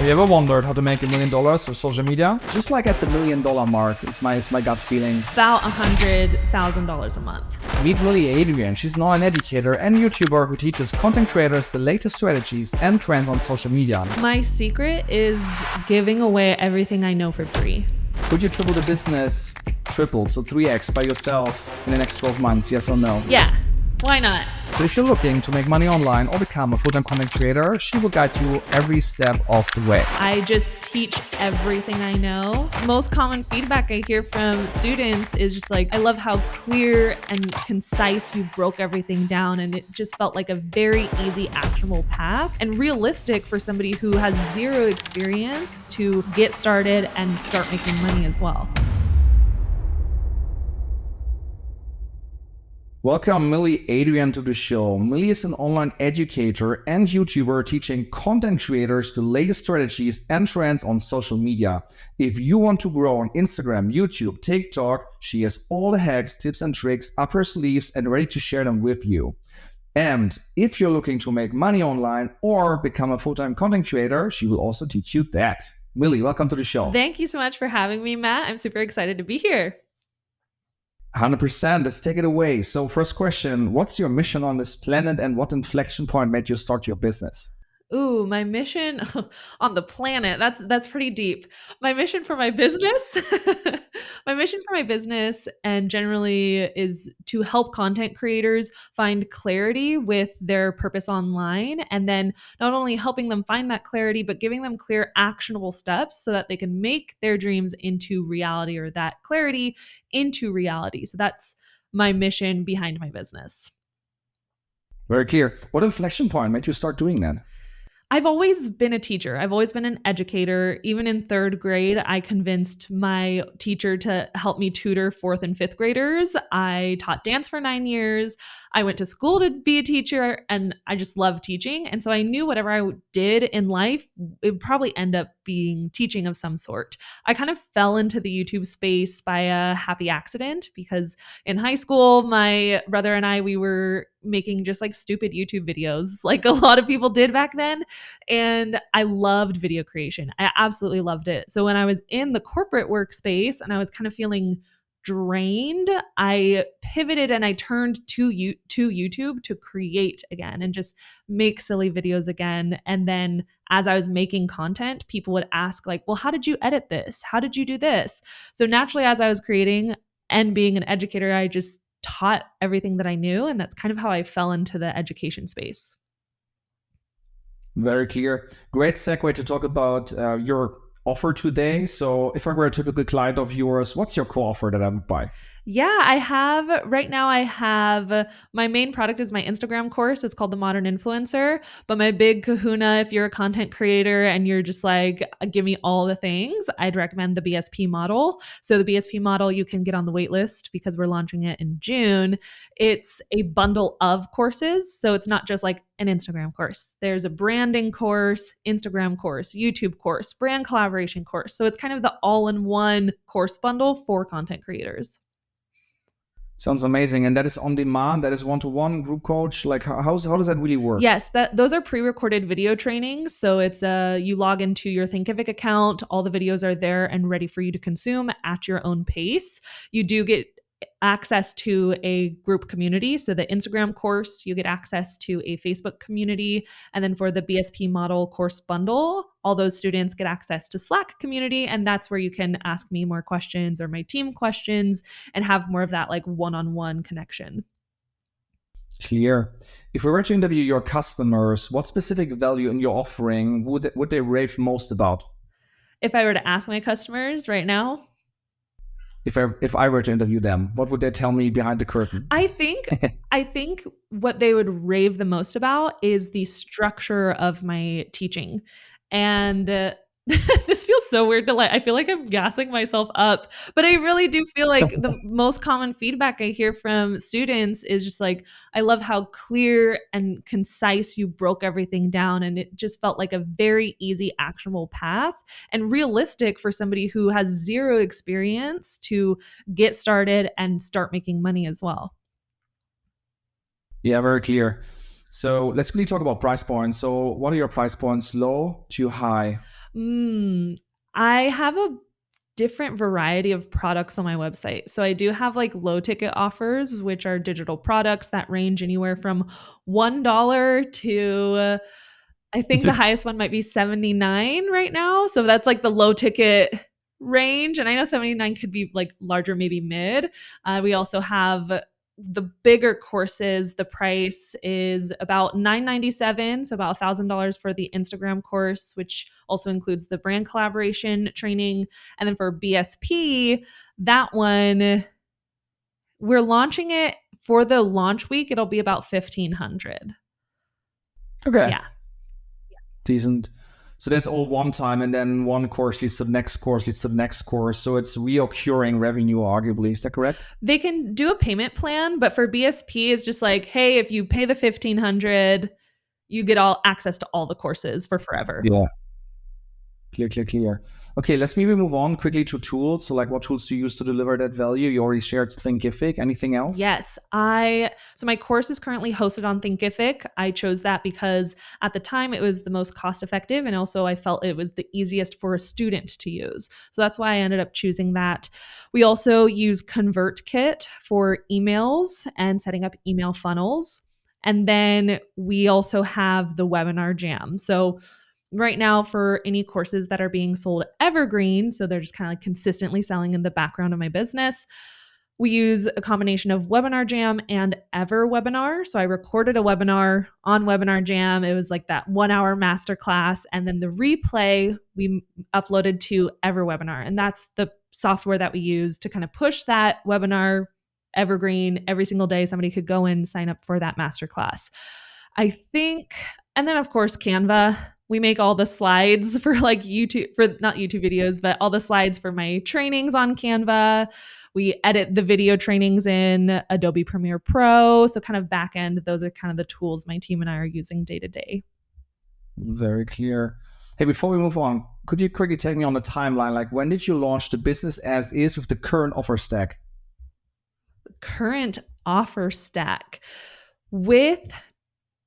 Have you ever wondered how to make $1 million with social media? Just like at the $1 million mark is my gut feeling. About $100,000 a month. Meet Millie Adrian. She's now an educator and YouTuber who teaches content creators the latest strategies and trends on social media. My secret is giving away everything I know for free. Could you triple the business, so 3x by yourself in the next 12 months, yes or no? Yeah, why not? So if you're looking to make money online or become a full-time content creator, she will guide you every step of the way. I just teach everything I know. Most common feedback I hear from students is just like, I love how clear and concise you broke everything down, and it just felt like a very easy, actionable path and realistic for somebody who has zero experience to get started and start making money as well. Welcome Millie Adrian to the show. Millie is an online educator and YouTuber teaching content creators the latest strategies and trends on social media. If you want to grow on Instagram, YouTube, TikTok, she has all the hacks, tips and tricks up her sleeves and ready to share them with you. And if you're looking to make money online or become a full-time content creator, she will also teach you that. Millie, welcome to the show. Thank you so much for having me, Matt. I'm super excited to be here. 100%. Let's take it away. So first question, what's your mission on this planet and what inflection point made you start your business? Ooh, my mission on the planet. That's pretty deep. My mission for my business, my mission for my business and generally is to help content creators find clarity with their purpose online, and then not only helping them find that clarity, but giving them clear actionable steps so that they can make their dreams into reality, or that clarity into reality. So that's my mission behind my business. Very clear. What inflection point made you start doing that? I've always been a teacher. I've always been an educator. Even in third grade, I convinced my teacher to help me tutor fourth and fifth graders. I taught dance for 9 years. I went to school to be a teacher, and I just love teaching. And so I knew whatever I did in life, it would probably end up being teaching of some sort. I kind of fell into the YouTube space by a happy accident because in high school, my brother and we were making just like stupid YouTube videos like a lot of people did back then. And I loved video creation. I absolutely loved it. So when I was in the corporate workspace and I was kind of feeling drained, I pivoted and I turned to YouTube to create again and just make silly videos again. And then as I was making content, people would ask like, well, how did you edit this? How did you do this? So naturally, as I was creating and being an educator, I just taught everything that I knew. And that's kind of how I fell into the education space. Very clear. Great segue to talk about your offer today. So if I were a typical client of yours, what's your core offer that I would buy? Yeah, right now I have, my main product is my Instagram course. It's called The Modern Influencer. But my big kahuna, if you're a content creator and you're just like, give me all the things, I'd recommend the BSP model. So the BSP model, you can get on the wait list because we're launching it in June. It's a bundle of courses. So it's not just like an Instagram course. There's a branding course, Instagram course, YouTube course, brand collaboration course. So it's kind of the all-in-one course bundle for content creators. Sounds amazing. And that is on demand? That is one-to-one group coach? Like how does that really work? Yes, those are pre-recorded video trainings. So it's you log into your Thinkific account. All the videos are there and ready for you to consume at your own pace. You do get access to a group community. So the Instagram course, you get access to a Facebook community. And then for the BSP model course bundle, all those students get access to Slack community. And that's where you can ask me more questions or my team questions and have more of that like one-on-one connection. Clear. If we were to interview your customers, what specific value in your offering would they rave most about? If I were to ask my customers right now, if I were to interview them, what would they tell me behind the curtain? I think what they would rave the most about is the structure of my teaching. And this feels so weird to I feel like I'm gassing myself up, but I really do feel like the most common feedback I hear from students is just like, I love how clear and concise you broke everything down. And it just felt like a very easy, actionable path and realistic for somebody who has zero experience to get started and start making money as well. Yeah, very clear. So let's really talk about price points. So what are your price points, low to high? I have a different variety of products on my website. So I do have like low ticket offers, which are digital products that range anywhere from $1 to I think the highest one might be 79 right now. So that's like the low ticket range. And I know 79 could be like larger, maybe mid. We also have the bigger courses. The price is about $997, so about $1,000 for the Instagram course, which also includes the brand collaboration training. And then for BSP, that one, we're launching it for the launch week. It'll be about 1,500. Okay. Yeah. Decent. So that's all one time, and then one course leads to the next course, leads to the next course. So it's reoccurring revenue, arguably. Is that correct? They can do a payment plan, but for BSP, it's just like, hey, if you pay the 1,500, you get all access to all the courses for forever. Yeah. Clear. Okay, let's maybe move on quickly to tools. So like what tools do you use to deliver that value? You already shared Thinkific. Anything else? Yes, so my course is currently hosted on Thinkific. I chose that because at the time it was the most cost effective, and also I felt it was the easiest for a student to use. So that's why I ended up choosing that. We also use ConvertKit for emails and setting up email funnels. And then we also have the Webinar Jam. So right now, for any courses that are being sold evergreen, so they're just kind of like consistently selling in the background of my business, we use a combination of Webinar Jam and Ever Webinar. So I recorded a webinar on Webinar Jam. It was like that 1 hour masterclass. And then the replay we uploaded to Ever Webinar. And that's the software that we use to kind of push that webinar evergreen every single day. Somebody could go in and sign up for that masterclass. I think, and then of course, Canva. We make all the slides for like YouTube, for not YouTube videos, but all the slides for my trainings on Canva. We edit the video trainings in Adobe Premiere Pro. So kind of back end, those are kind of the tools my team and I are using day to day. Very clear. Hey, before we move on, could you quickly take me on the timeline? Like when did you launch the business as is with the current offer stack? Current offer stack. With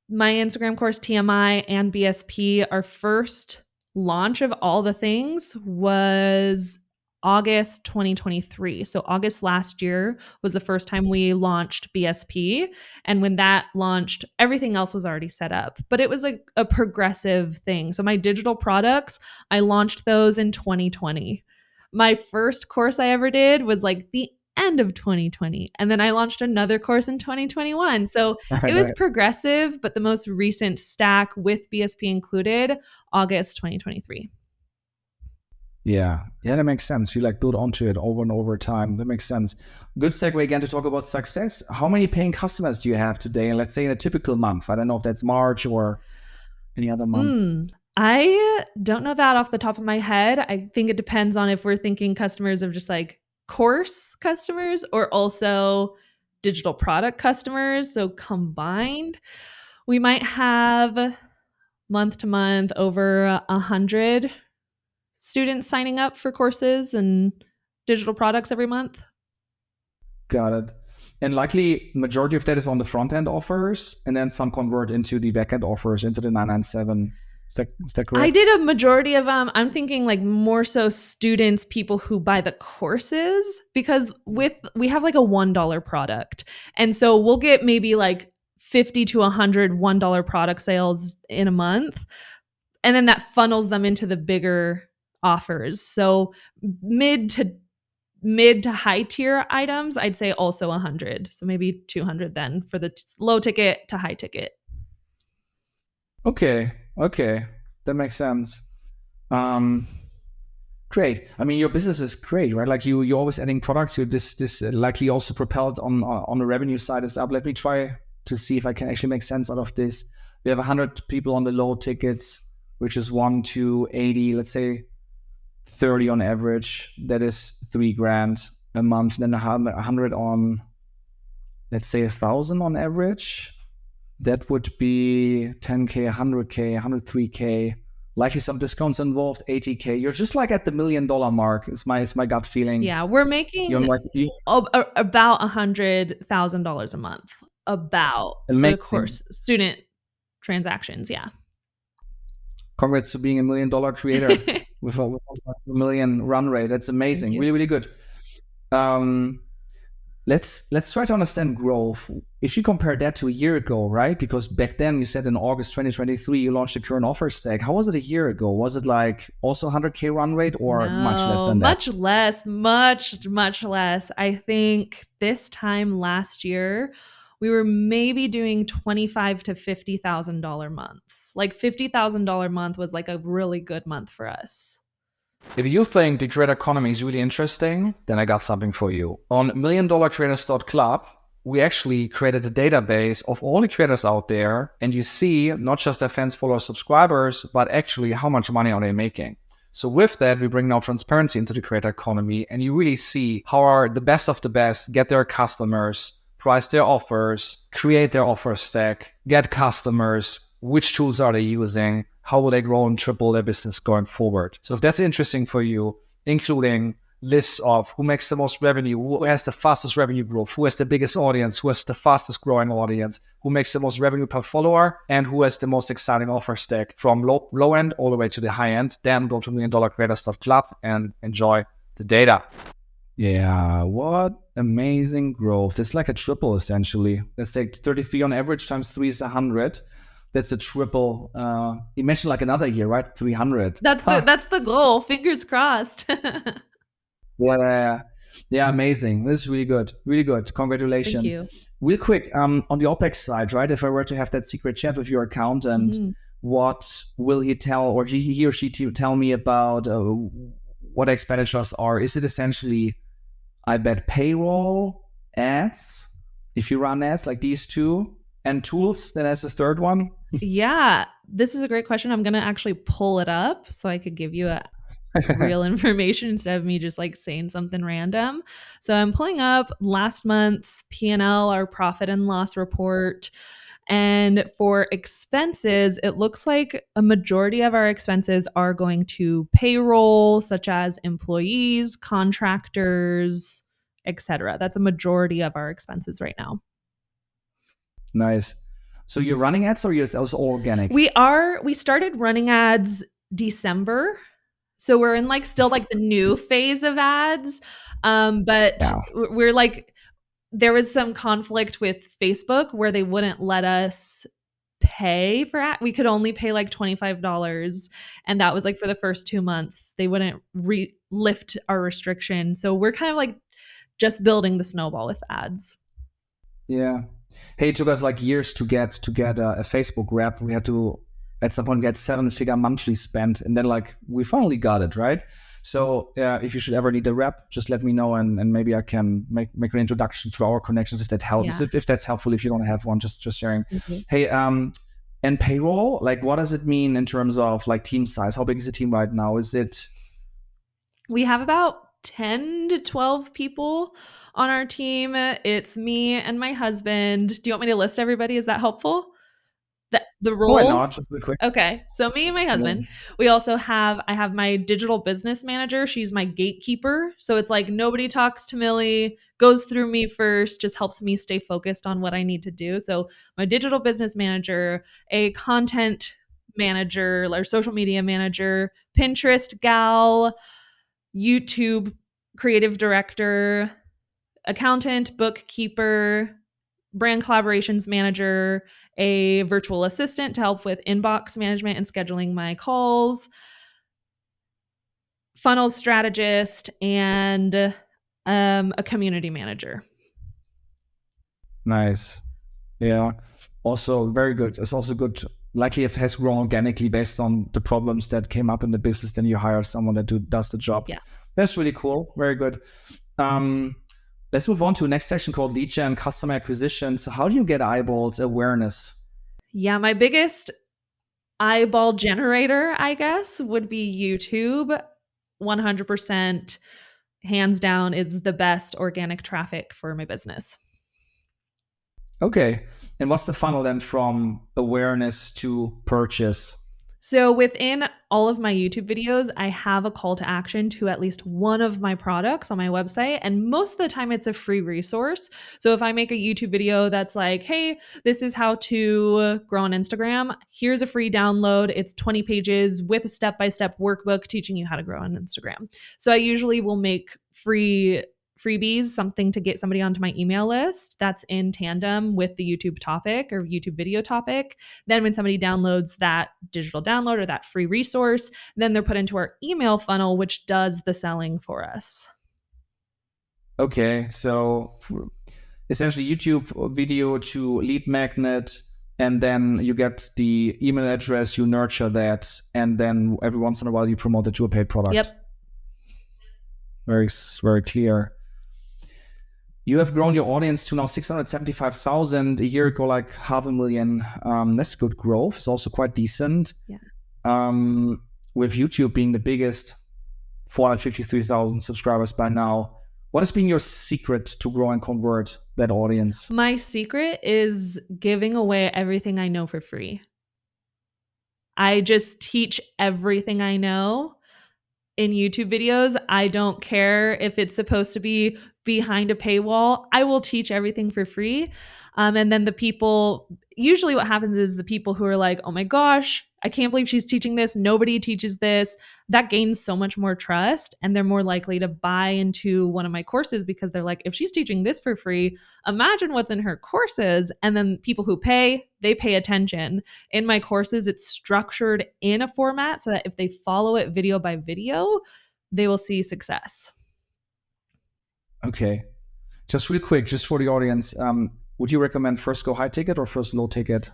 my Instagram course, TMI and BSP, our first launch of all the things was August 2023. So August last year was the first time we launched BSP. And when that launched, everything else was already set up. But it was like a progressive thing. So my digital products, I launched those in 2020. My first course I ever did was like the end of 2020. And then I launched another course in 2021. So it was progressive, but the most recent stack with BSP included, August 2023. Yeah, that makes sense. You like build onto it over and over time. That makes sense. Good segue again to talk about success. How many paying customers do you have today? And let's say in a typical month. I don't know if that's March or any other month. I don't know that off the top of my head. I think it depends on if we're thinking customers of just like course customers or also digital product customers. So combined, we might have month to month over 100 students signing up for courses and digital products every month. Got it. And likely majority of that is on the front end offers, and then some convert into the back end offers, into the 997. Is that correct? I did a majority of them. I'm thinking like more so students, people who buy the courses, because we have like a $1 product. And so we'll get maybe like 50 to 100 $1 product sales in a month. And then that funnels them into the bigger offers. So mid to high tier items, I'd say also 100. So maybe 200 then for the low ticket to high ticket. Okay, that makes sense. Great. I mean, your business is great, right? Like you're always adding products. This likely also propelled on the revenue side is up. Let me try to see if I can actually make sense out of this. We have 100 people on the low tickets, which is 1 to 80. Let's say 30 on average. That is $3,000 a month. Then 100 on, let's say 1,000 on average. That would be 10K, 100K, 103K. Likely some discounts involved, 80K. You're just like at the $1 million mark. Is my gut feeling. Yeah, we're making about $100,000 a month. About for the course student transactions. Yeah. Congrats to being $1 million creator with a million run rate. That's amazing. Really, really good. Let's try to understand growth. If you compare that to a year ago, right? Because back then you said in August 2023 you launched the current offer stack. How was it a year ago? Was it like also 100K run rate or much less than that? Much less, much less. I think this time last year we were maybe doing $25,000 to $50,000 months. Like $50,000 month was like a really good month for us. If you think the creator economy is really interesting, then I got something for you. On milliondollarcreators.club, we actually created a database of all the creators out there, and you see not just their fans, followers, subscribers, but actually how much money are they making. So with that, we bring now transparency into the creator economy, and you really see how are the best of the best get their customers, price their offers, create their offer stack, get customers, which tools are they using, how will they grow and triple their business going forward. So if that's interesting for you, including lists of who makes the most revenue, who has the fastest revenue growth, who has the biggest audience, who has the fastest growing audience, who makes the most revenue per follower, and who has the most exciting offer stack from low end all the way to the high end, then go to milliondollarcreators.club and enjoy the data. Yeah, what amazing growth. It's like a triple essentially. Let's say 33 on average times 3 is 100. That's a triple. Imagine like another year, right? 300. That's the goal. Fingers crossed. Yeah, amazing. This is really good. Really good. Congratulations. Thank you. Real quick, on the OpEx side, right? If I were to have that secret chat with your accountant, what will he tell or he or she tell me about what expenditures are? Is it essentially, I bet, payroll, ads, if you run ads like these two, and tools then as a third one? Yeah, this is a great question. I'm going to actually pull it up so I could give you a real information instead of me just like saying something random. So I'm pulling up last month's P&L, our profit and loss report. And for expenses, it looks like a majority of our expenses are going to payroll, such as employees, contractors, etc. That's a majority of our expenses right now. Nice. So you're running ads or you're also organic? We started running ads December. So we're in like still like the new phase of ads. But we're like, there was some conflict with Facebook where they wouldn't let us pay for ad. We could only pay like $25. And that was like for the first 2 months. They wouldn't lift our restriction. So we're kind of like just building the snowball with ads. Yeah. Hey, it took us like years to get a Facebook rep. We had to at some point get 7-figure monthly spend, and then like we finally got it, right? So if you should ever need a rep, just let me know, and maybe I can make an introduction to our connections if that helps. Yeah. If that's helpful, if you don't have one, just sharing. Hey, and payroll, like what does it mean in terms of like team size? How big is the team right now? We have about 10 to 12 people on our team. It's me and my husband. Do you want me to list everybody? Is that helpful? The roles? Why not? Just real quick. Okay. So me and my husband. Yeah. We also I have my digital business manager. She's my gatekeeper. So it's like nobody talks to Millie, goes through me first, just helps me stay focused on what I need to do. So my digital business manager, a content manager or social media manager, Pinterest gal, YouTube creative director, accountant, bookkeeper, brand collaborations manager, a virtual assistant to help with inbox management and scheduling my calls, funnels strategist, and a community manager. Nice. Yeah. Also very good. It's also good. Likely if it has grown organically based on the problems that came up in the business, then you hire someone that does the job. Yeah. That's really cool. Very good. Let's move on to the next section called lead gen, customer acquisition. So how do you get eyeballs, awareness? Yeah, my biggest eyeball generator, I guess, would be YouTube. 100%, hands down, is the best organic traffic for my business. Okay. And what's the funnel then from awareness to purchase? So within all of my YouTube videos, I have a call to action to at least one of my products on my website. And most of the time, it's a free resource. So if I make a YouTube video that's like, hey, this is how to grow on Instagram, here's a free download. It's 20 pages with a step by step workbook teaching you how to grow on Instagram. So I usually will make freebies, something to get somebody onto my email list that's in tandem with the YouTube topic or YouTube video topic. Then when somebody downloads that digital download or that free resource, then they're put into our email funnel, which does the selling for us. Okay, so essentially YouTube video to lead magnet, and then you get the email address, you nurture that, and then every once in a while you promote it to a paid product. Yep. Very, very clear. You have grown your audience to now 675,000. A year ago, like 500,000. That's good growth. It's also quite decent. Yeah. With YouTube being the biggest, 453,000 subscribers by now. What has been your secret to grow and convert that audience? My secret is giving away everything I know for free. I just teach everything I know in YouTube videos. I don't care if it's supposed to be behind a paywall. I will teach everything for free. And then the people, usually what happens is the people who are like, oh my gosh, I can't believe she's teaching this. Nobody teaches this. That gains so much more trust. And they're more likely to buy into one of my courses because they're like, if she's teaching this for free, imagine what's in her courses. And then people who pay, they pay attention. In my courses, it's structured in a format so that if they follow it video by video, they will see success. Okay. Just real quick, just for the audience, would you recommend first go high ticket or first low ticket?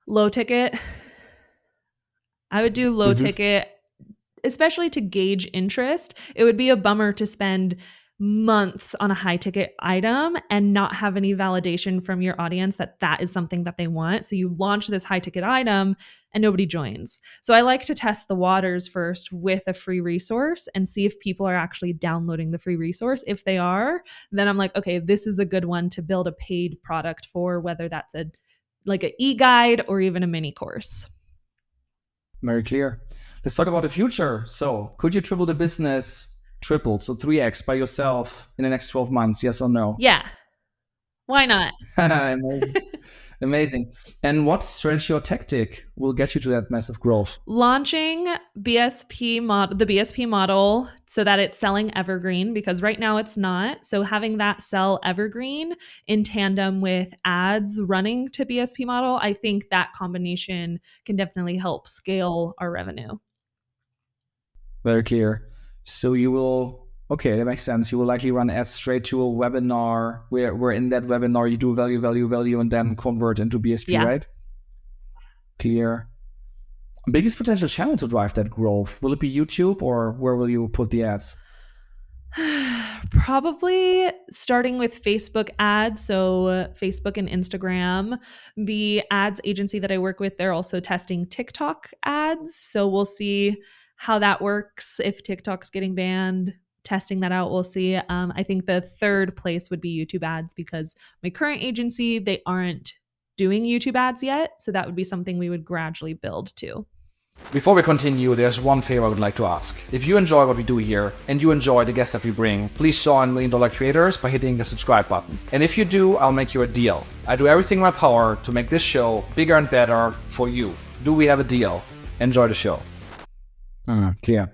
Low ticket. I would do low ticket, especially to gauge interest. It would be a bummer to spend months on a high ticket item and not have any validation from your audience that that is something that they want. So you launch this high ticket item and nobody joins. So I like to test the waters first with a free resource and see if people are actually downloading the free resource. If they are, then I'm like, okay, this is a good one to build a paid product for, whether that's an e-guide or even a mini course. Very clear. Let's talk about the future. So could you triple the business, so 3x by yourself in the next 12 months? Yes or no? Yeah. Why not? Amazing. Amazing. And what strategy or tactic will get you to that massive growth? Launching the BSP model so that it's selling evergreen, because right now it's not. So having that sell evergreen in tandem with ads running to BSP model, I think that combination can definitely help scale our revenue. Very clear. So you will, okay, that makes sense. You will likely run ads straight to a webinar where in that webinar you do value, and then convert into BSP, Yeah. right? Clear. Biggest potential channel to drive that growth? Will it be YouTube, or where will you put the ads? Probably starting with Facebook ads. So Facebook and Instagram. The ads agency that I work with, they're also testing TikTok ads. So we'll see how that works. If TikTok's getting banned, testing that out, we'll see. I think the third place would be YouTube ads, because my current agency, they aren't doing YouTube ads yet. So that would be something we would gradually build to. Before we continue, there's one favor I would like to ask. If you enjoy what we do here and you enjoy the guests that we bring, please join $1 Million Creators by hitting the subscribe button. And if you do, I'll make you a deal. I do everything in my power to make this show bigger and better for you. Do we have a deal? Enjoy the show. Clear.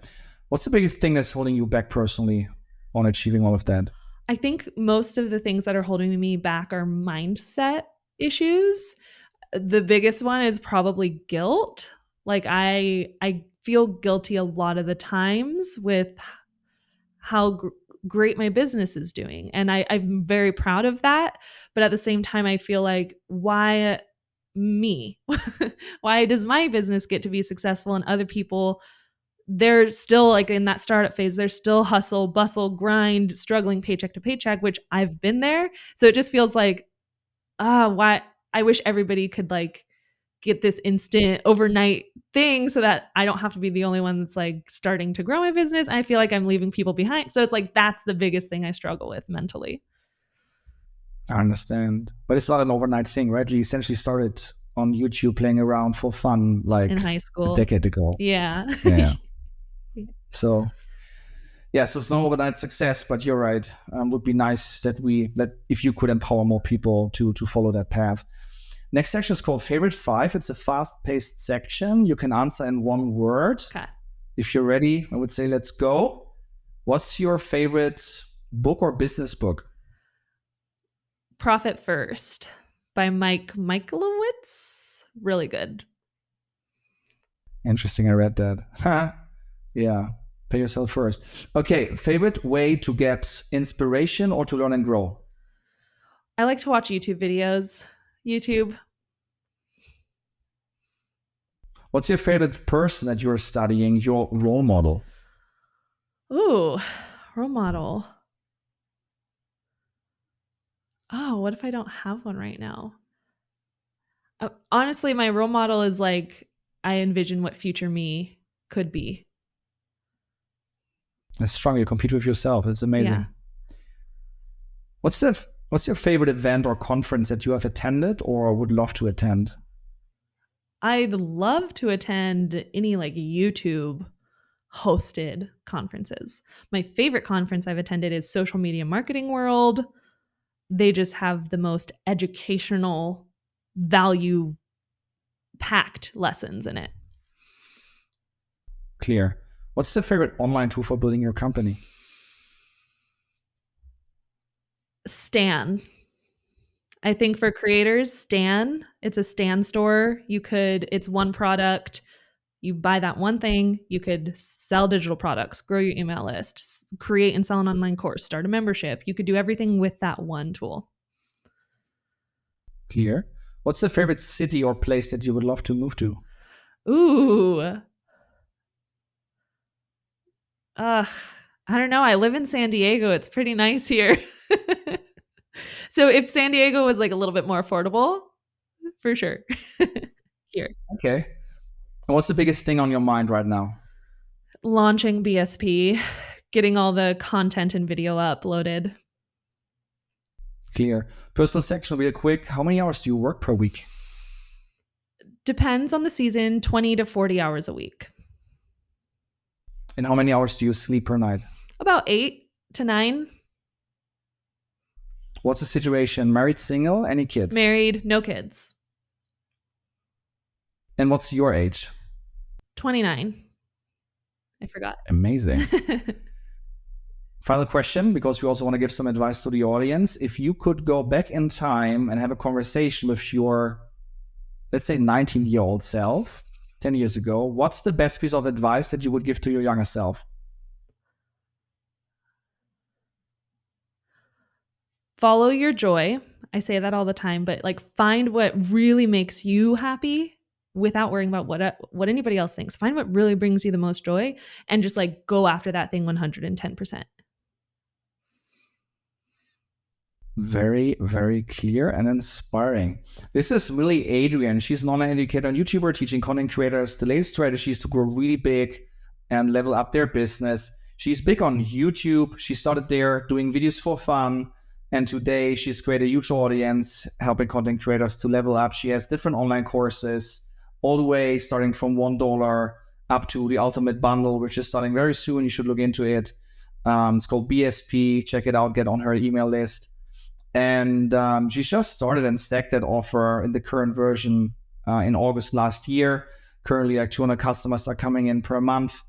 What's the biggest thing that's holding you back personally on achieving all of that? I think most of the things that are holding me back are mindset issues. The biggest one is probably guilt. Like I feel guilty a lot of the times with how great my business is doing. And I'm very proud of that. But at the same time, I feel like, why me? Why does my business get to be successful and other people, they're still like in that startup phase, they're still hustle, bustle, grind, struggling paycheck to paycheck, which I've been there. So it just feels like, why? I wish everybody could like get this instant overnight thing so that I don't have to be the only one that's like starting to grow my business. I feel like I'm leaving people behind. So it's like, that's the biggest thing I struggle with mentally. I understand. But it's not an overnight thing, right? You essentially started on YouTube playing around for fun, like in high school, a decade ago. Yeah. Yeah. So it's no overnight success, but you're right. Would be nice that if you could empower more people to follow that path. Next section is called Favorite 5. It's a fast-paced section. You can answer in one word. Okay. If you're ready, I would say let's go. What's your favorite book or business book? Profit First by Mike Michalowicz. Really good. Interesting. I read that. Yeah. Pay yourself first. Okay. Favorite way to get inspiration or to learn and grow? I like to watch YouTube videos. YouTube. What's your favorite person that you're studying, your role model? Ooh, role model. Oh, what if I don't have one right now? Honestly, my role model is like, I envision what future me could be. That's strong. You compete with yourself. It's amazing. Yeah. What's your favorite event or conference that you have attended or would love to attend? I'd love to attend any like YouTube hosted conferences. My favorite conference I've attended is Social Media Marketing World. They just have the most educational, value packed lessons in it. Clear. What's the favorite online tool for building your company? Stan. I think for creators, Stan, it's a Stan store. It's one product. You buy that one thing, you could sell digital products, grow your email list, create and sell an online course, start a membership. You could do everything with that one tool. Clear. What's the favorite city or place that you would love to move to? Ooh. I don't know. I live in San Diego. It's pretty nice here. So if San Diego was like a little bit more affordable, for sure. Here. Okay. And what's the biggest thing on your mind right now? Launching BSP, getting all the content and video uploaded. Clear. Personal section real quick. How many hours do you work per week? Depends on the season, 20 to 40 hours a week. And how many hours do you sleep per night? About 8 to 9. What's the situation? Married, single, any kids? Married, no kids. And what's your age? 29. I forgot. Amazing. Final question, because we also want to give some advice to the audience. If you could go back in time and have a conversation with your, let's say, 19-year-old self, 10 years ago, what's the best piece of advice that you would give to your younger self? Follow your joy. I say that all the time, but like find what really makes you happy without worrying about what anybody else thinks. Find what really brings you the most joy and just like go after that thing 110%. Very, very clear and inspiring. This is Millie Adrian. She's an online educator and YouTuber teaching content creators the latest strategies to grow really big and level up their business. She's big on YouTube. She started there doing videos for fun. And today she's created a huge audience helping content creators to level up. She has different online courses all the way starting from $1 up to the ultimate bundle, which is starting very soon. You should look into it. It's called BSP. Check it out. Get on her email list. And she just started and stacked that offer in the current version in August last year. Currently, like 200 customers are coming in per month.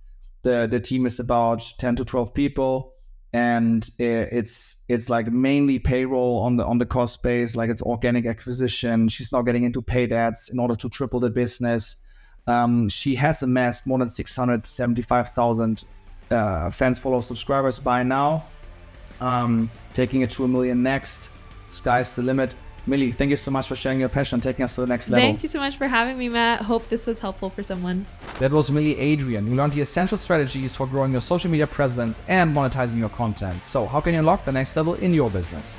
The team is about 10 to 12 people. And it's like mainly payroll on the cost base, like it's organic acquisition. She's now getting into paid ads in order to triple the business. She has amassed more than 675,000 fans, followers, subscribers by now. Taking it to 1 million next. Sky's the limit. Millie, thank you so much for sharing your passion and taking us to the next level. Thank you so much for having me, Matt. Hope this was helpful for someone. That was Millie Adrian. You learned the essential strategies for growing your social media presence and monetizing your content. So how can you unlock the next level in your business?